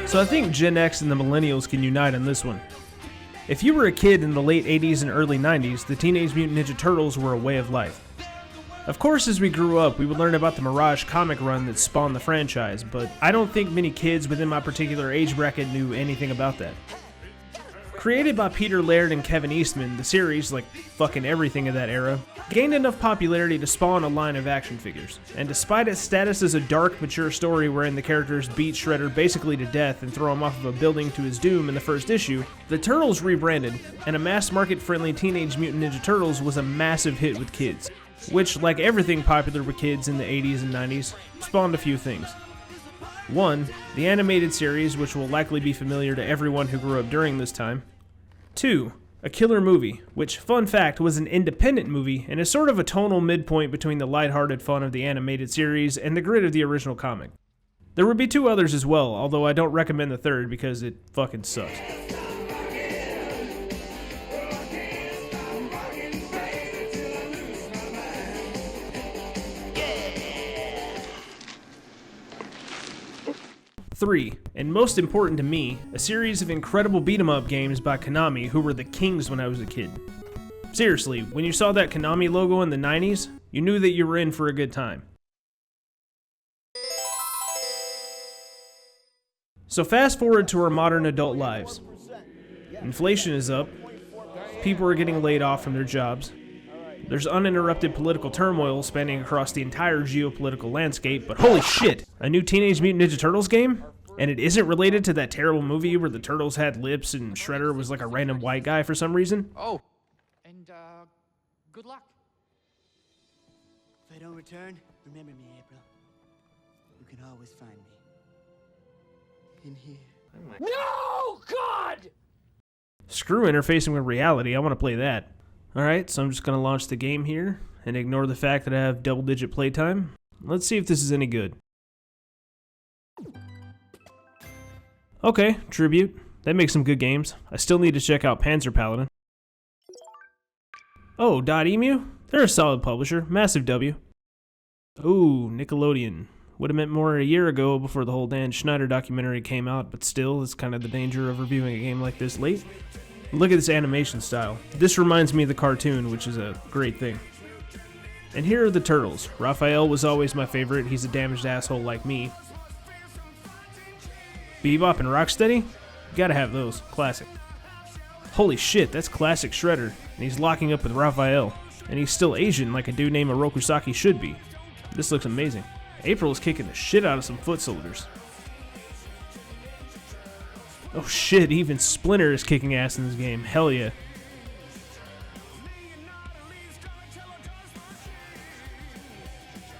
So I think Gen X and the Millennials can unite on this one. If you were a kid in the late 80s and early 90s, the Teenage Mutant Ninja Turtles were a way of life. Of course, as we grew up, we would learn about the Mirage comic run that spawned the franchise, but I don't think many kids within my particular age bracket knew anything about that. Created by Peter Laird and Kevin Eastman, the series, like fucking everything of that era, gained enough popularity to spawn a line of action figures. And despite its status as a dark, mature story wherein the characters beat Shredder basically to death and throw him off of a building to his doom in the first issue, the Turtles rebranded, and a mass market-friendly Teenage Mutant Ninja Turtles was a massive hit with kids, which, like everything popular with kids in the 80s and 90s, spawned a few things. One, the animated series, which will likely be familiar to everyone who grew up during this time. Two, a killer movie, which, fun fact, was an independent movie and is sort of a tonal midpoint between the lighthearted fun of the animated series and the grit of the original comic. There would be two others as well, although I don't recommend the third because it fucking sucks. 3, and most important to me, a series of incredible beat-em-up games by Konami, who were the kings when I was a kid. Seriously, when you saw that Konami logo in the 90s, you knew that you were in for a good time. So fast forward to our modern adult lives. Inflation is up, people are getting laid off from their jobs, there's uninterrupted political turmoil spanning across the entire geopolitical landscape, but holy shit, a new Teenage Mutant Ninja Turtles game? And it isn't related to that terrible movie where the Turtles had lips and Shredder was like a random white guy for some reason? Oh, and good luck. If I don't return, remember me, April. You can always find me. In here. No, God! Screw interfacing with reality, I want to play that. Alright, so I'm just going to launch the game here and ignore the fact that I have double-digit playtime. Let's see if this is any good. Okay, Tribute. That makes some good games. I still need to check out Panzer Paladin. Oh, .emu? They're a solid publisher. Massive W. Ooh, Nickelodeon. Would have meant more a year ago before the whole Dan Schneider documentary came out, but still, it's kind of the danger of reviewing a game like this late. Look at this animation style. This reminds me of the cartoon, which is a great thing. And here are the Turtles. Raphael was always my favorite. He's a damaged asshole like me. Bebop and Rocksteady? Gotta have those. Classic. Holy shit, that's classic Shredder. And he's locking up with Raphael. And he's still Asian like a dude named Orokusaki should be. This looks amazing. April is kicking the shit out of some foot soldiers. Oh shit, even Splinter is kicking ass in this game. Hell yeah.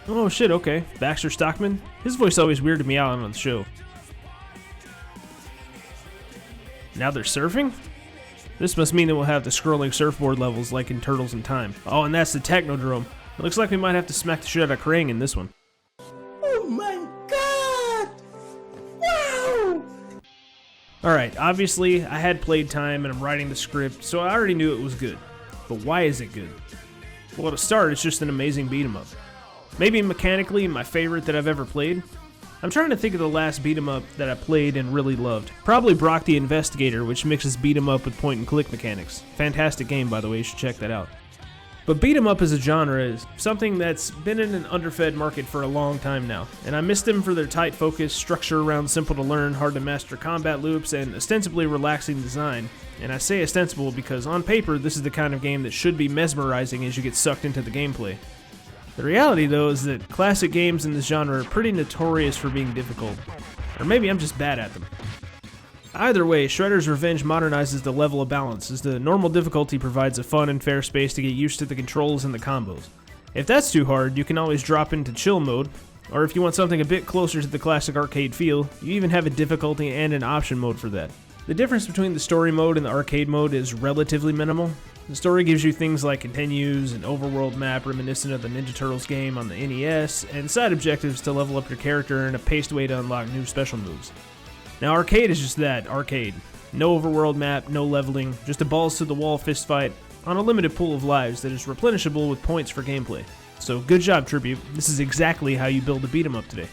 Oh shit, okay. Baxter Stockman? His voice always weirded me out on the show. Now they're surfing? This must mean that we'll have the scrolling surfboard levels like in Turtles in Time. Oh, and that's the Technodrome. It looks like we might have to smack the shit out of Krang in this one. Oh my god! Wow! Alright, obviously, I had played time and I'm writing the script, so I already knew it was good. But why is it good? Well, to start, it's just an amazing beat-em-up. Maybe mechanically my favorite that I've ever played. I'm trying to think of the last beat-em-up that I played and really loved. Probably Brock the Investigator, which mixes beat-em-up with point-and-click mechanics. Fantastic game, by the way, you should check that out. But beat-em-up as a genre is something that's been in an underfed market for a long time now, and I miss them for their tight focus, structure around simple-to-learn, hard-to-master combat loops, and ostensibly relaxing design. And I say ostensible because on paper, this is the kind of game that should be mesmerizing as you get sucked into the gameplay. The reality, though, is that classic games in this genre are pretty notorious for being difficult. Or maybe I'm just bad at them. Either way, Shredder's Revenge modernizes the level of balance, as the normal difficulty provides a fun and fair space to get used to the controls and the combos. If that's too hard, you can always drop into chill mode, or if you want something a bit closer to the classic arcade feel, you even have a difficulty and an option mode for that. The difference between the story mode and the arcade mode is relatively minimal. The story gives you things like continues, an overworld map reminiscent of the Ninja Turtles game on the NES, and side objectives to level up your character and a paced way to unlock new special moves. Now arcade is just that, arcade. No overworld map, no leveling, just a balls-to-the-wall fistfight on a limited pool of lives that is replenishable with points for gameplay. So good job, Tribute. This is exactly how you build a beat-em-up today.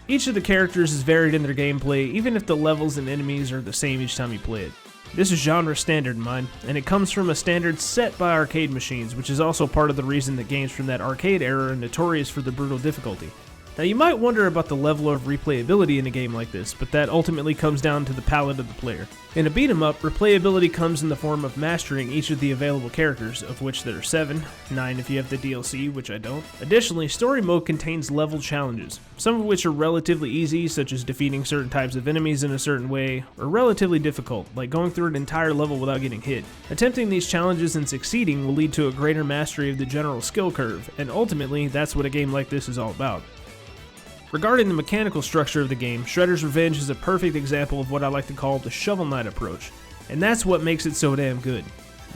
Each of the characters is varied in their gameplay, even if the levels and enemies are the same each time you play it. This is genre standard in mine, and it comes from a standard set by arcade machines, which is also part of the reason that games from that arcade era are notorious for the brutal difficulty. Now you might wonder about the level of replayability in a game like this, but that ultimately comes down to the palate of the player. In a beat 'em up, replayability comes in the form of mastering each of the available characters, of which there are 7, 9 if you have the DLC, which I don't. Additionally, story mode contains level challenges, some of which are relatively easy, such as defeating certain types of enemies in a certain way, or relatively difficult, like going through an entire level without getting hit. Attempting these challenges and succeeding will lead to a greater mastery of the general skill curve, and ultimately, that's what a game like this is all about. Regarding the mechanical structure of the game, Shredder's Revenge is a perfect example of what I like to call the Shovel Knight approach, and that's what makes it so damn good.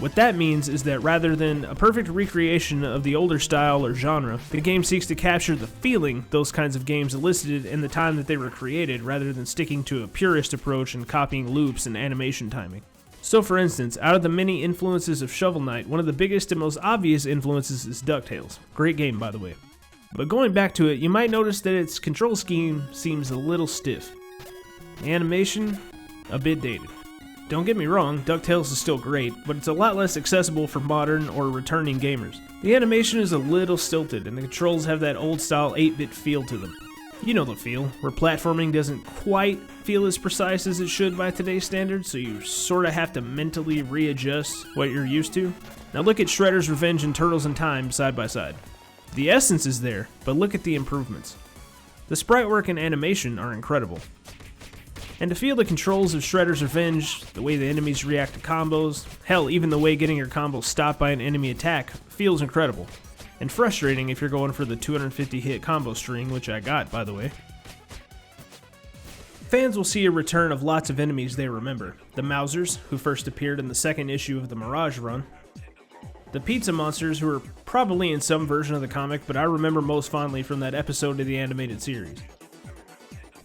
What that means is that rather than a perfect recreation of the older style or genre, the game seeks to capture the feeling those kinds of games elicited in the time that they were created, rather than sticking to a purist approach and copying loops and animation timing. So for instance, out of the many influences of Shovel Knight, one of the biggest and most obvious influences is DuckTales. Great game, by the way. But going back to it, you might notice that its control scheme seems a little stiff. The animation, a bit dated. Don't get me wrong, DuckTales is still great, but it's a lot less accessible for modern or returning gamers. The animation is a little stilted, and the controls have that old-style 8-bit feel to them. You know the feel, where platforming doesn't quite feel as precise as it should by today's standards, so you sorta have to mentally readjust what you're used to. Now look at Shredder's Revenge and Turtles in Time side by side. The essence is there, but look at the improvements. The sprite work and animation are incredible. And to feel the controls of Shredder's Revenge, the way the enemies react to combos, hell, even the way getting your combo stopped by an enemy attack feels incredible. And frustrating if you're going for the 250 hit combo string, which I got, by the way. Fans will see a return of lots of enemies they remember. The Mousers, who first appeared in the second issue of the Mirage run. The Pizza Monsters, who are probably in some version of the comic, but I remember most fondly from that episode of the animated series.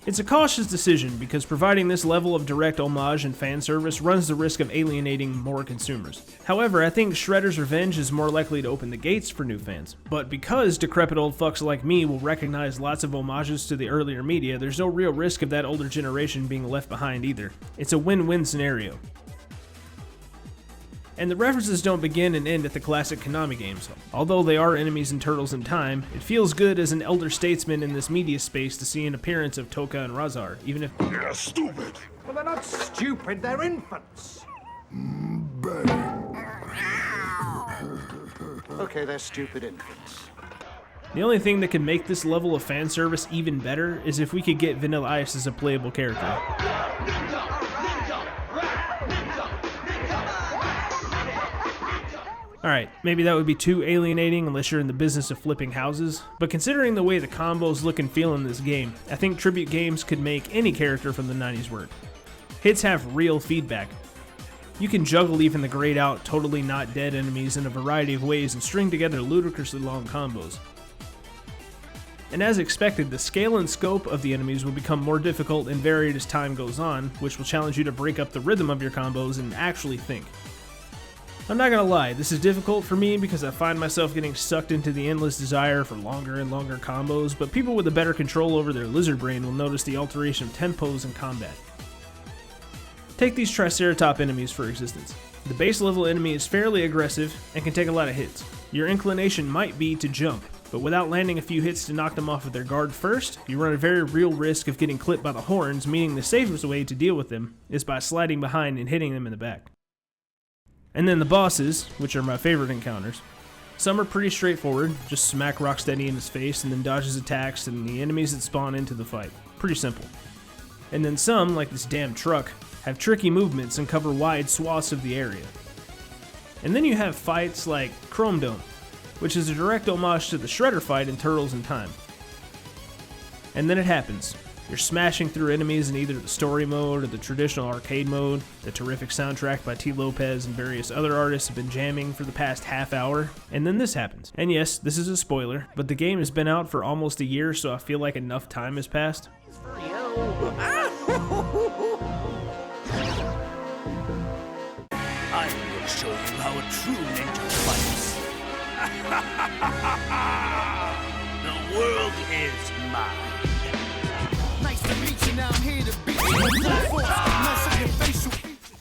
It's a cautious decision because providing this level of direct homage and fan service runs the risk of alienating more consumers. However, I think Shredder's Revenge is more likely to open the gates for new fans. But because decrepit old fucks like me will recognize lots of homages to the earlier media, there's no real risk of that older generation being left behind either. It's a win-win scenario. And the references don't begin and end at the classic Konami games. Although they are enemies in Turtles in Time, it feels good as an elder statesman in this media space to see an appearance of Toka and Razar, even if They're stupid. Well, they're not stupid, they're infants. Okay, they're stupid infants. the only thing that can make this level of fan service even better is if we could get Vanilla Ice as a playable character. Alright, maybe that would be too alienating unless you're in the business of flipping houses, but considering the way the combos look and feel in this game, I think tribute games could make any character from the 90s work. Hits have real feedback. You can juggle even the grayed out, totally not dead enemies in a variety of ways and string together ludicrously long combos. And as expected, the scale and scope of the enemies will become more difficult and varied as time goes on, which will challenge you to break up the rhythm of your combos and actually think. I'm not gonna lie, this is difficult for me because I find myself getting sucked into the endless desire for longer and longer combos, but people with a better control over their lizard brain will notice the alteration of tempos in combat. Take these Triceratop enemies for existence. The base level enemy is fairly aggressive and can take a lot of hits. Your inclination might be to jump, but without landing a few hits to knock them off of their guard first, you run a very real risk of getting clipped by the horns, meaning the safest way to deal with them is by sliding behind and hitting them in the back. And then the bosses, which are my favorite encounters. Some are pretty straightforward, just smack Rocksteady in his face and then dodge his attacks and the enemies that spawn into the fight. Pretty simple. And then some, like this damn truck, have tricky movements and cover wide swaths of the area. And then you have fights like Chrome Dome, which is a direct homage to the Shredder fight in Turtles in Time. And then it happens. You're smashing through enemies in either the story mode or the traditional arcade mode. The terrific soundtrack by T. Lopez and various other artists have been jamming for the past half hour, and then this happens. And yes, this is a spoiler, but the game has been out for almost a year, so I feel like enough time has passed. I will show you how a true ninja fights. The world is mine.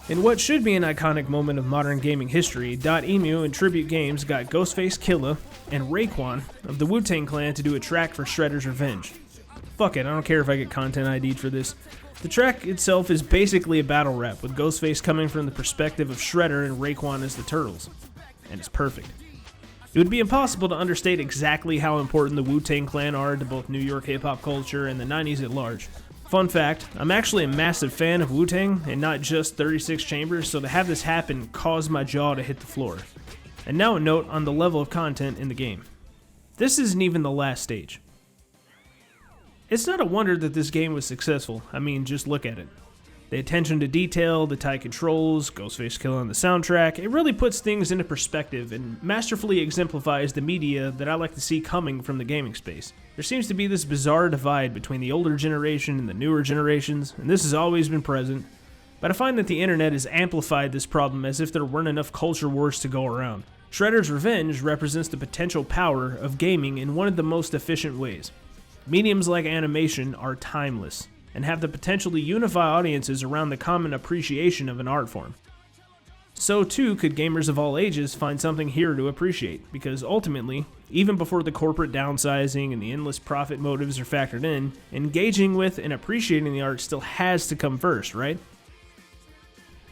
In what should be an iconic moment of modern gaming history, .emu and Tribute Games got Ghostface Killah and Raekwon of the Wu-Tang Clan to do a track for Shredder's Revenge. Fuck it, I don't care if I get content ID'd for this. The track itself is basically a battle rap, with Ghostface coming from the perspective of Shredder and Raekwon as the Turtles. And it's perfect. It would be impossible to understate exactly how important the Wu-Tang Clan are to both New York hip-hop culture and the 90s at large. Fun fact, I'm actually a massive fan of Wu-Tang and not just 36 Chambers, so to have this happen caused my jaw to hit the floor. And now a note on the level of content in the game. This isn't even the last stage. It's not a wonder that this game was successful. I mean, just look at it. The attention to detail, the tight controls, Ghostface Killah on the soundtrack, it really puts things into perspective and masterfully exemplifies the media that I like to see coming from the gaming space. There seems to be this bizarre divide between the older generation and the newer generations, and this has always been present, but I find that the internet has amplified this problem as if there weren't enough culture wars to go around. Shredder's Revenge represents the potential power of gaming in one of the most efficient ways. Mediums like animation are timeless and have the potential to unify audiences around the common appreciation of an art form. So too could gamers of all ages find something here to appreciate, because ultimately, even before the corporate downsizing and the endless profit motives are factored in, engaging with and appreciating the art still has to come first, right?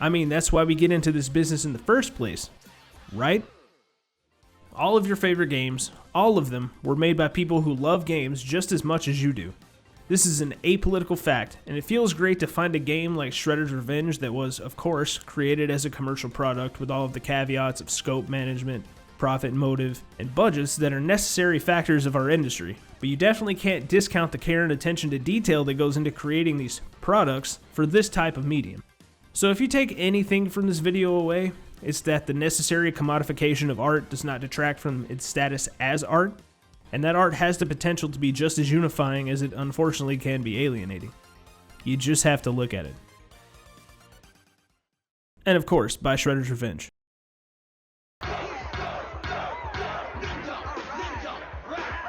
I mean, that's why we get into this business in the first place, right? All of your favorite games, all of them, were made by people who love games just as much as you do. This is an apolitical fact, and it feels great to find a game like Shredder's Revenge that was, of course, created as a commercial product with all of the caveats of scope management, profit motive, and budgets that are necessary factors of our industry. But you definitely can't discount the care and attention to detail that goes into creating these products for this type of medium. So if you take anything from this video away, it's that the necessary commodification of art does not detract from its status as art, and that art has the potential to be just as unifying as it unfortunately can be alienating. You just have to look at it. And of course, buy Shredder's Revenge.